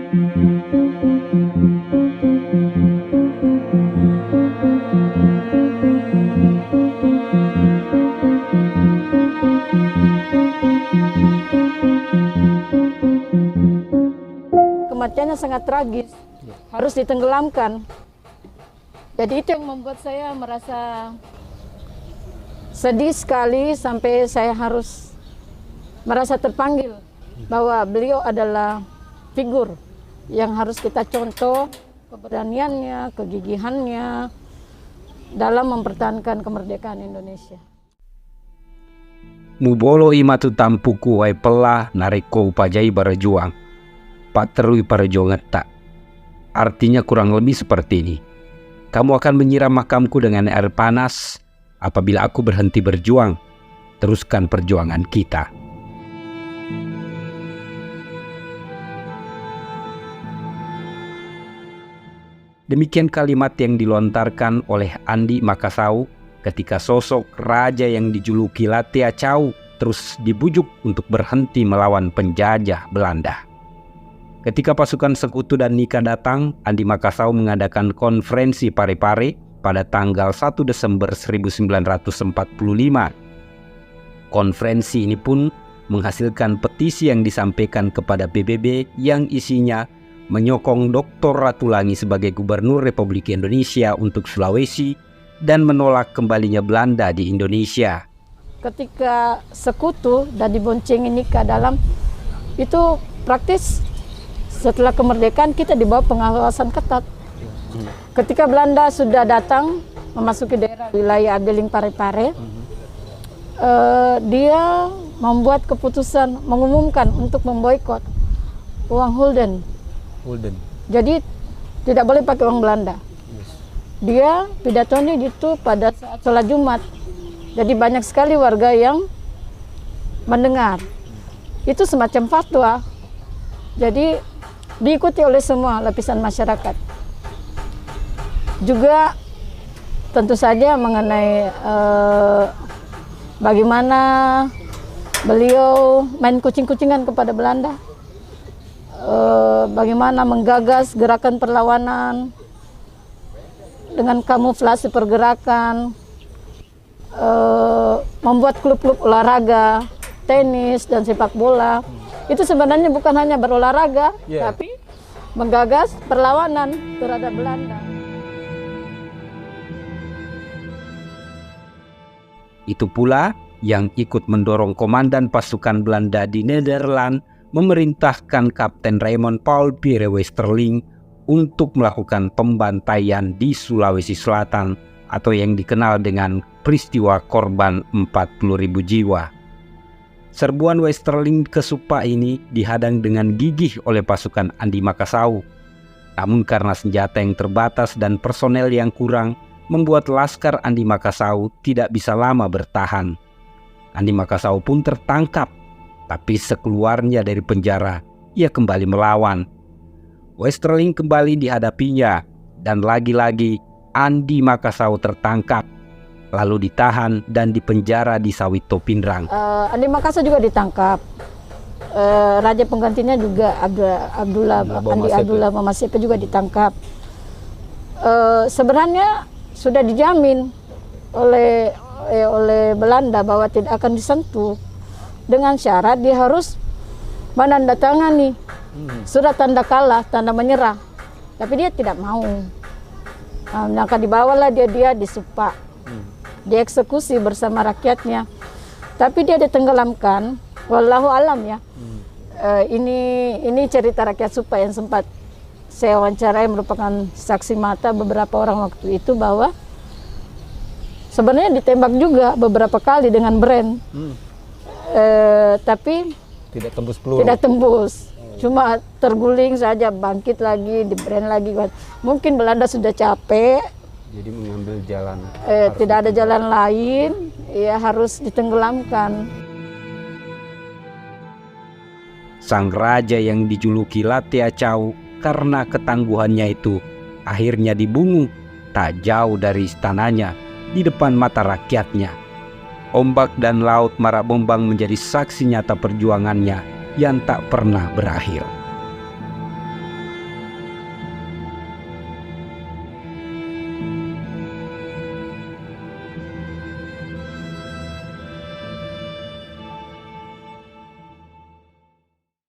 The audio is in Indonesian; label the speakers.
Speaker 1: Kematiannya sangat tragis, harus ditenggelamkan. Jadi itu yang membuat saya merasa sedih sekali sampai saya harus merasa terpanggil bahwa beliau adalah figur yang harus kita contoh keberaniannya, kegigihannya dalam mempertahankan kemerdekaan Indonesia.
Speaker 2: Mubolo imatu tampuku wai pelah nareko upajai berjuang. Pak terui perjuangan tak. Artinya kurang lebih seperti ini. Kamu akan menyiram makamku dengan air panas apabila aku berhenti berjuang. Teruskan perjuangan kita. Demikian kalimat yang dilontarkan oleh Andi Makassau ketika sosok raja yang dijuluki Latia Chau terus dibujuk untuk berhenti melawan penjajah Belanda. Ketika pasukan Sekutu dan Nika datang, Andi Makassau mengadakan konferensi Parepare pada tanggal 1 Desember 1945. Konferensi ini pun menghasilkan petisi yang disampaikan kepada PBB yang isinya menyokong Dr. Ratulangi sebagai Gubernur Republik Indonesia untuk Sulawesi dan menolak kembalinya Belanda di Indonesia.
Speaker 1: Ketika Sekutu dan diboncengi Nika dalam itu praktis setelah kemerdekaan kita di bawah pengawasan ketat. Ketika Belanda sudah datang memasuki daerah wilayah Adeling Parepare, dia membuat keputusan mengumumkan untuk memboikot uang Gulden. Jadi tidak boleh pakai uang Belanda. Dia pidatonya itu pada saat sholat Jumat. Jadi banyak sekali warga yang mendengar. Itu semacam fatwa. Jadi diikuti oleh semua lapisan masyarakat. Juga tentu saja mengenai bagaimana beliau main kucing-kucingan kepada Belanda, bagaimana menggagas gerakan perlawanan dengan kamuflase pergerakan, membuat klub-klub olahraga, tenis dan sepak bola. Itu sebenarnya bukan hanya berolahraga, tapi menggagas perlawanan terhadap Belanda.
Speaker 2: Itu pula yang ikut mendorong komandan pasukan Belanda di Nederland memerintahkan Kapten Raymond Paul Pierre Westerling untuk melakukan pembantaian di Sulawesi Selatan atau yang dikenal dengan peristiwa korban 40.000 jiwa. Serbuan Westerling ke Supa ini dihadang dengan gigih oleh pasukan Andi Makassau. Namun karena senjata yang terbatas dan personel yang kurang, membuat laskar Andi Makassau tidak bisa lama bertahan. Andi Makassau pun tertangkap, tapi sekeluarnya dari penjara, ia kembali melawan. Westerling kembali dihadapinya, dan lagi-lagi Andi Makassau tertangkap, lalu ditahan dan dipenjara di Sawito Pindrang.
Speaker 1: Andi Makassau juga ditangkap. Raja penggantinya juga Andi Abdullah Mamasepe juga ditangkap. Sebenarnya sudah dijamin oleh Belanda bahwa tidak akan disentuh, dengan syarat dia harus menandatangani surat tanda kalah, tanda menyerah. Tapi dia tidak mau. Maka dibawalah dia di Supa, dieksekusi bersama rakyatnya. Tapi dia ditenggelamkan, wallahu alam ya. Ini cerita rakyat Supa yang sempat saya wawancarai, merupakan saksi mata beberapa orang waktu itu, bahwa sebenarnya ditembak juga beberapa kali dengan brand, tapi
Speaker 3: tidak tembus peluru.
Speaker 1: Tidak tembus, cuma terguling saja, bangkit lagi, di brand lagi. Mungkin Belanda sudah capek,
Speaker 3: jadi mengambil jalan.
Speaker 1: Tidak ada jalan lain, ya harus ditenggelamkan.
Speaker 2: Sang raja yang dijuluki Latia Chau karena ketangguhannya itu akhirnya dibunuh tak jauh dari istananya di depan mata rakyatnya. Ombak dan laut Marabombang menjadi saksi nyata perjuangannya yang tak pernah berakhir.